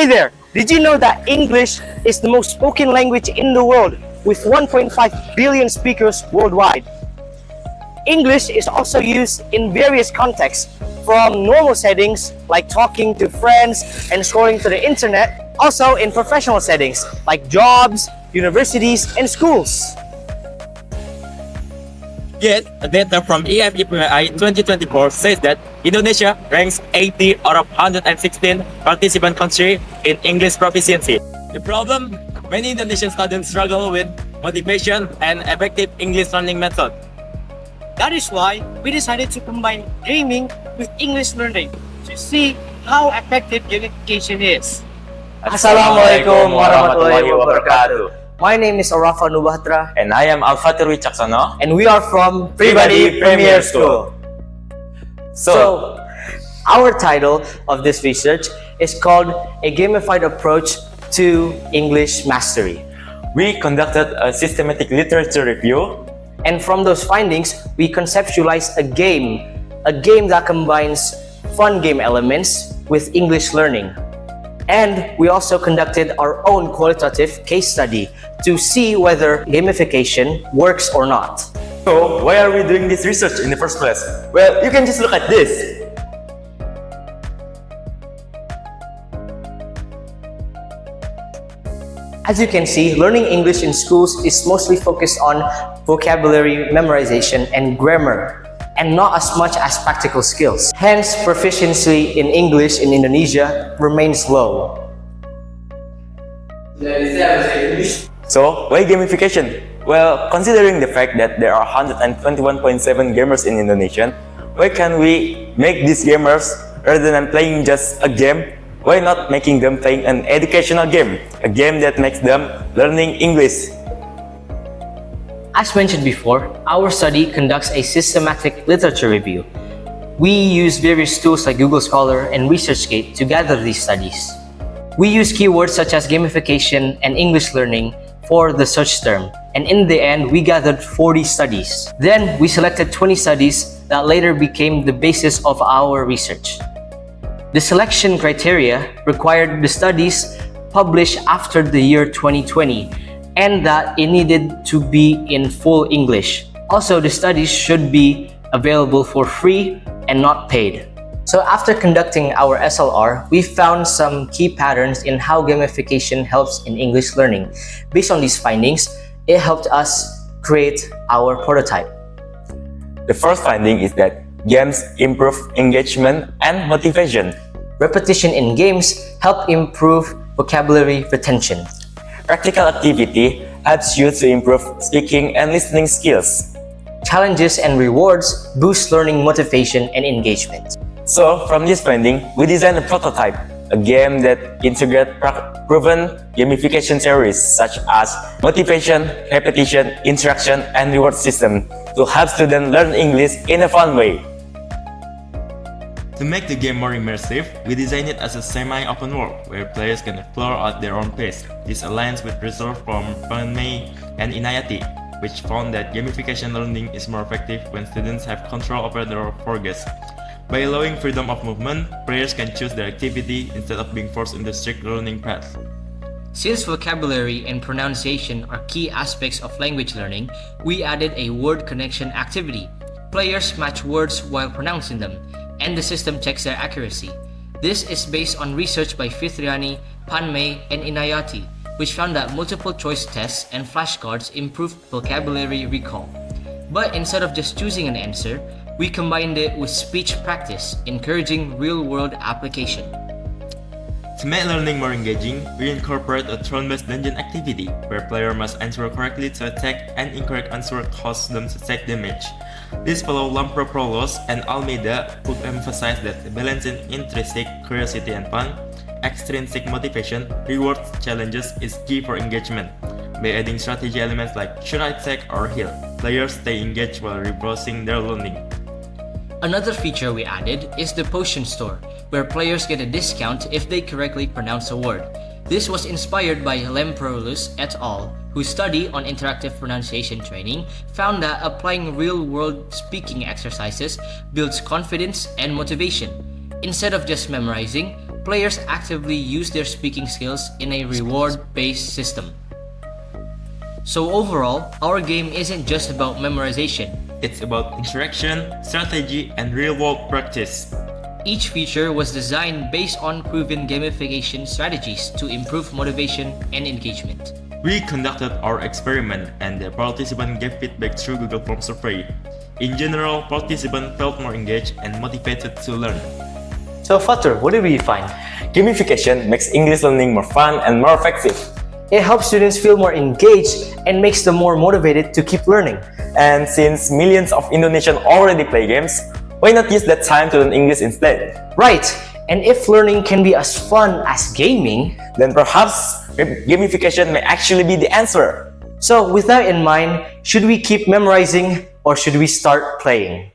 Hey there! Did you know that English is the most spoken language in the world with 1.5 billion speakers worldwide? English is also used in various contexts, from normal settings like talking to friends and scrolling to the internet, also in professional settings like jobs, universities, and schools. Yet, data from ISPO 2024 says that Indonesia ranks 80 out of 116 participant countries in English proficiency. The problem? Many Indonesian students struggle with motivation and effective English learning method. That is why we decided to combine gaming with English learning to see how effective gamification is. Assalamualaikum warahmatullahi wabarakatuh. My name is Arafa Alfatur, And I am Alfatur and we are from Pribadi Premier School. So, our title of this research is called A Gamified Approach to English Mastery. We conducted a systematic literature review, And from those findings, we conceptualized a game that combines fun game elements with English learning. And we also conducted our own qualitative case study to see whether gamification works or not. so why are we doing this research in the first place? Well, you can just look at this. As you can see, learning English in schools is mostly focused on vocabulary memorization and grammar, and not as much as practical skills. Hence, proficiency in English in Indonesia remains low. So, why gamification? Well, considering the fact that there are 121.7 gamers in Indonesia, why can't we make these gamers, rather than playing just a game, why not making them playing an educational game? A game that makes them learning English. As mentioned before, our study conducts a systematic literature review. We use various tools like Google Scholar and ResearchGate to gather these studies. We use keywords such as gamification and English learning for the search term, and in the end, we gathered 40 studies. Then, we selected 20 studies that later became the basis of our research. The selection criteria required the studies published after the year 2020, and that it needed to be in full English. Also, the studies should be available for free and not paid. So after conducting our SLR, we found some key patterns in how gamification helps in English learning. Based on these findings, it helped us create our prototype. The first finding is that games improve engagement and motivation. Repetition in games help improve vocabulary retention. Practical activity helps you to improve speaking and listening skills. Challenges and rewards boost learning motivation and engagement. So, from this finding, we designed a prototype, a game that integrates proven gamification theories such as motivation, repetition, interaction, and reward system to help students learn English in a fun way. To make the game more immersive, we designed it as a semi-open world where players can explore at their own pace. This aligns with research from Panmei and Inayati, which found that gamification learning is more effective when students have control over their progress. By allowing freedom of movement, players can choose their activity instead of being forced into strict learning paths. Since vocabulary and pronunciation are key aspects of language learning, we added a word connection activity. Players match words while pronouncing them, and the system checks their accuracy. This is based on research by Fitriani, Panmei, and Inayati, which found that multiple choice tests and flashcards improve vocabulary recall. But instead of just choosing an answer, we combined it with speech practice, encouraging real-world application. To make learning more engaging, we incorporate a turn-based dungeon activity, where players must answer correctly to attack and incorrect answer cause them to take damage. This follow Lampropolos and Almeida, who emphasize that balancing intrinsic curiosity and fun, extrinsic motivation, rewards challenges is key for engagement. By adding strategy elements like should I attack or heal, players stay engaged while reinforcing their learning. Another feature we added is the potion store, where players get a discount if they correctly pronounce a word. This was inspired by Lampropolos et al., whose study on interactive pronunciation training found that applying real-world speaking exercises builds confidence and motivation. Instead of just memorizing, players actively use their speaking skills in a reward-based system. So overall, our game isn't just about memorization. It's about interaction, strategy, and real-world practice. Each feature was designed based on proven gamification strategies to improve motivation and engagement. We conducted our experiment and the participants gave feedback through Google Form survey. In general, participants felt more engaged and motivated to learn. So Fatur, what did we find? Gamification makes English learning more fun and more effective. It helps students feel more engaged and makes them more motivated to keep learning. And since millions of Indonesians already play games, why not use that time to learn English instead? Right, and if learning can be as fun as gaming, Then perhaps gamification may actually be the answer. so with that in mind, should we keep memorizing or should we start playing?